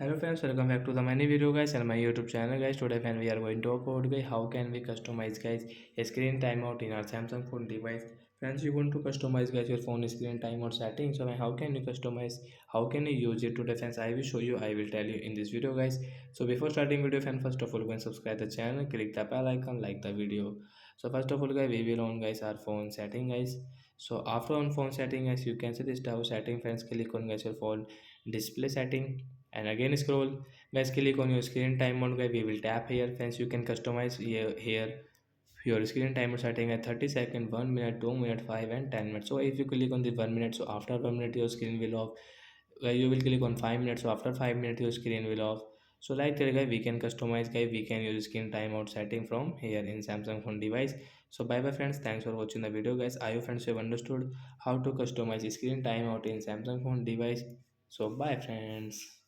Hello friends, welcome back to the many video guys and my YouTube channel guys. Today friend we are going to talk about guys how can we customize guys a screen timeout in our Samsung phone device. Friends, you want to customize guys your phone screen timeout settings. So how can you customize? How can you use it today friends? I will show you. I will tell you in this video guys. So before starting video friend, first of all go and subscribe the channel, click the bell icon, like the video. So first of all guys we will on guys our phone setting guys. So after on phone setting guys you can see this tab setting friends, click on guys your phone display setting and again scroll guys, click on your screen time mode guys. We will tap here friends, you can customize here your screen timer setting at 30 seconds, 1 minute, 2 minute, 5 and 10 minutes. So if you click on the 1 minute, so after 1 minute your screen will off. You will click on 5 minutes, so after 5 minutes your screen will off. So like that guys, we can customize guys, we can use screen timeout setting from here in Samsung phone device. So bye bye friends, thanks for watching the video guys. I hope friends you have understood how to customize screen timeout in Samsung phone device. So bye friends.